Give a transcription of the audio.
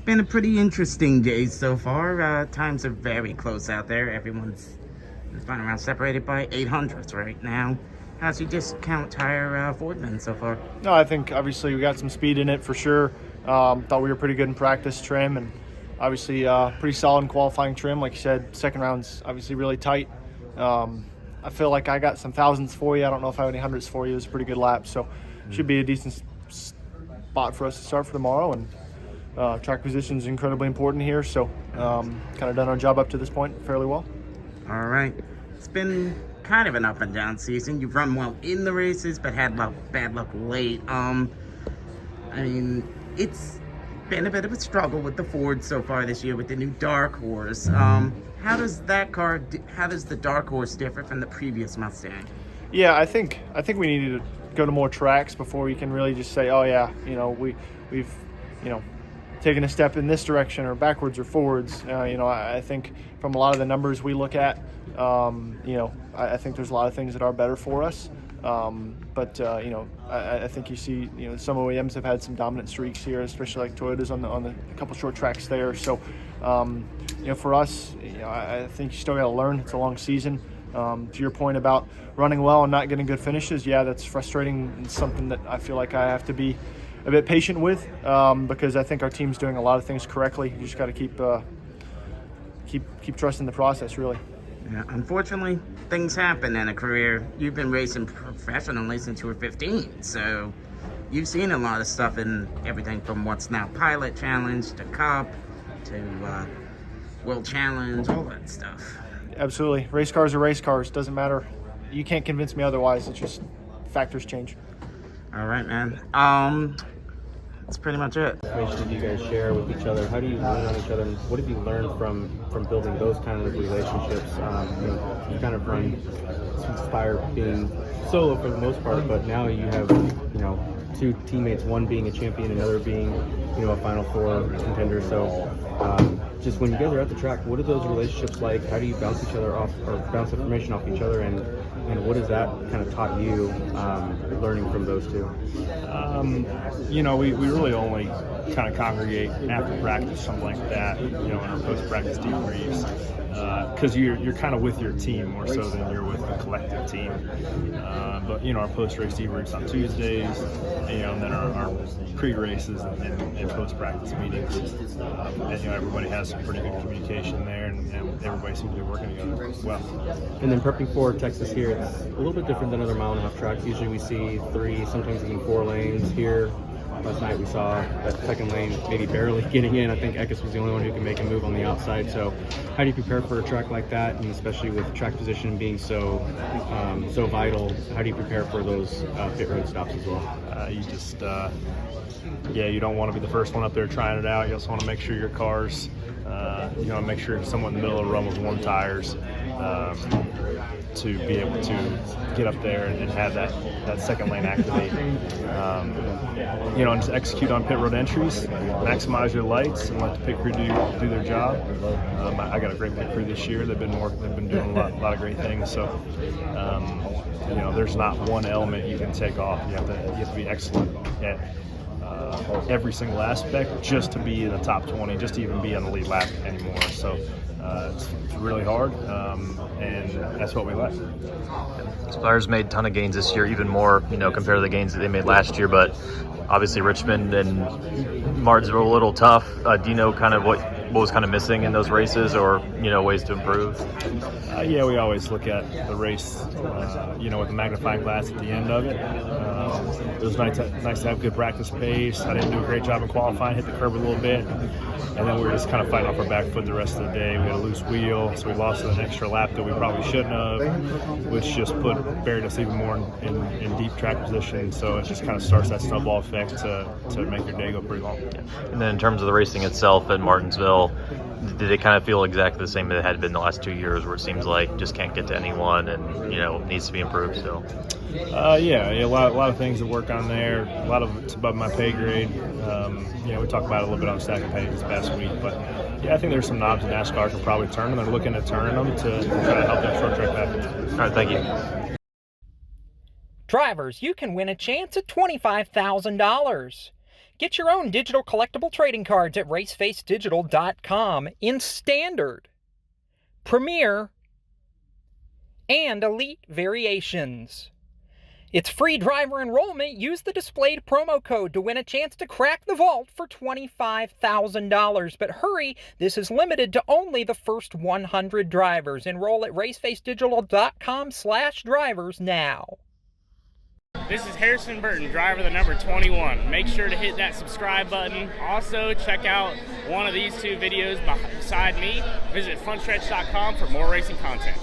been a pretty interesting day so far. Times are very close out there. Everyone's flying around separated by 800s right now. How's your discount tire Fordman so far? No, I think obviously we got some speed in it for sure. Thought we were pretty good in practice trim, and obviously pretty solid in qualifying trim. Like you said, second round's obviously really tight. I feel like I got some thousands for you. I don't know if I have any hundreds for you. It was a pretty good lap, so should be a decent spot for us to start for tomorrow. And track position is incredibly important here, so kind of done our job up to this point fairly well. All right. It's been kind of an up and down season. You've run well in the races, but had bad luck late. I mean, it's been a bit of a struggle with the Ford so far this year with the new Dark Horse. How does the Dark Horse differ from the previous Mustang? Yeah, I think we needed to go to more tracks before we can really just say, oh yeah, we've taken a step in this direction or backwards or forwards. I think from a lot of the numbers we look at, I think there's a lot of things that are better for us. I think you see, some OEMs have had some dominant streaks here, especially like Toyota's on the couple short tracks there. So, for us, I think you still got to learn. It's a long season. To your point about running well and not getting good finishes, yeah, that's frustrating. It's something that I feel like I have to be a bit patient with, because I think our team's doing a lot of things correctly. You just got to keep trusting the process, really. Yeah, unfortunately, things happen in a career. You've been racing professionally since you were 15, so you've seen a lot of stuff in everything from what's now Pilot Challenge to Cup to World Challenge, all that stuff. Absolutely. Race cars are race cars. Doesn't matter. You can't convince me otherwise. It's just factors change. All right, man. That's pretty much it. Information do you guys share with each other? How do you lean on each other? And what have you learned from building those kind of relationships? You kind of run Inspire being solo for the most part, but now you have two teammates, one being a champion, another being a Final Four contender. So just when you guys are at the track, what are those relationships like? How do you bounce each other off or bounce information off each other? And what has that kind of taught you learning from those two? We really only kind of congregate after practice, something like that, in our post-practice debriefs, because you're kind of with your team more so than you're with the collective team. But our post-race debriefs on Tuesdays, and then our pre-races and post-practice meetings. Everybody has some pretty good communication there, and everybody seems to be working together well. And then prepping for Texas here, it's a little bit different than other mile-and-a-half tracks. Usually we see 3, sometimes even 4 lanes. Here, last night we saw that second lane maybe barely getting in. I think Eckes was the only one who can make a move on the outside. So how do you prepare for a track like that, and especially with track position being so vital? How do you prepare for those pit road stops as well? You don't want to be the first one up there trying it out. You also want to make sure your car's, make sure you're somewhat in the middle of the run with warm tires, to be able to get up there and have that second lane activate. And just execute on pit road entries, maximize your lights, and let the pit crew do their job. I got a great pit crew this year. They've been doing a lot of great things. So, there's not one element you can take off. You have to be excellent at every single aspect just to be in the top 20, just to even be on the lead lap anymore. So it's really hard, and that's what we like. Inspire's made a ton of gains this year, even more, compared to the gains that they made last year, but obviously Richmond and Martinsville were a little tough. Do you know kind of what was kind of missing in those races, or ways to improve? We always look at the race, with a magnifying glass at the end of it. It was nice to have good practice pace. I didn't do a great job in qualifying, hit the curb a little bit, and then we were just kind of fighting off our back foot the rest of the day. We had a loose wheel, so we lost an extra lap that we probably shouldn't have, which just buried us even more in deep track position. So it just kind of starts that snowball effect to make your day go pretty long. And then in terms of the racing itself in Martinsville, did it kind of feel exactly the same that it had been the last 2 years, where it seems like just can't get to anyone and needs to be improved still? A lot of things to work on there. A lot of it's above my pay grade. We talked about it a little bit on Stack and Penny this past week, but I think there's some knobs that NASCAR can probably turn, and they're looking at turning them to try to help that short track back. All right, thank you. Drivers, you can win a chance at $25,000. Get your own digital collectible trading cards at racefacedigital.com in Standard, Premier, and Elite variations. It's free driver enrollment. Use the displayed promo code to win a chance to crack the vault for $25,000. But hurry, this is limited to only the first 100 drivers. Enroll at racefacedigital.com/drivers now. This is Harrison Burton, driver the number 21. Make sure to hit that subscribe button. Also, check out one of these two videos beside me. Visit frontstretch.com for more racing content.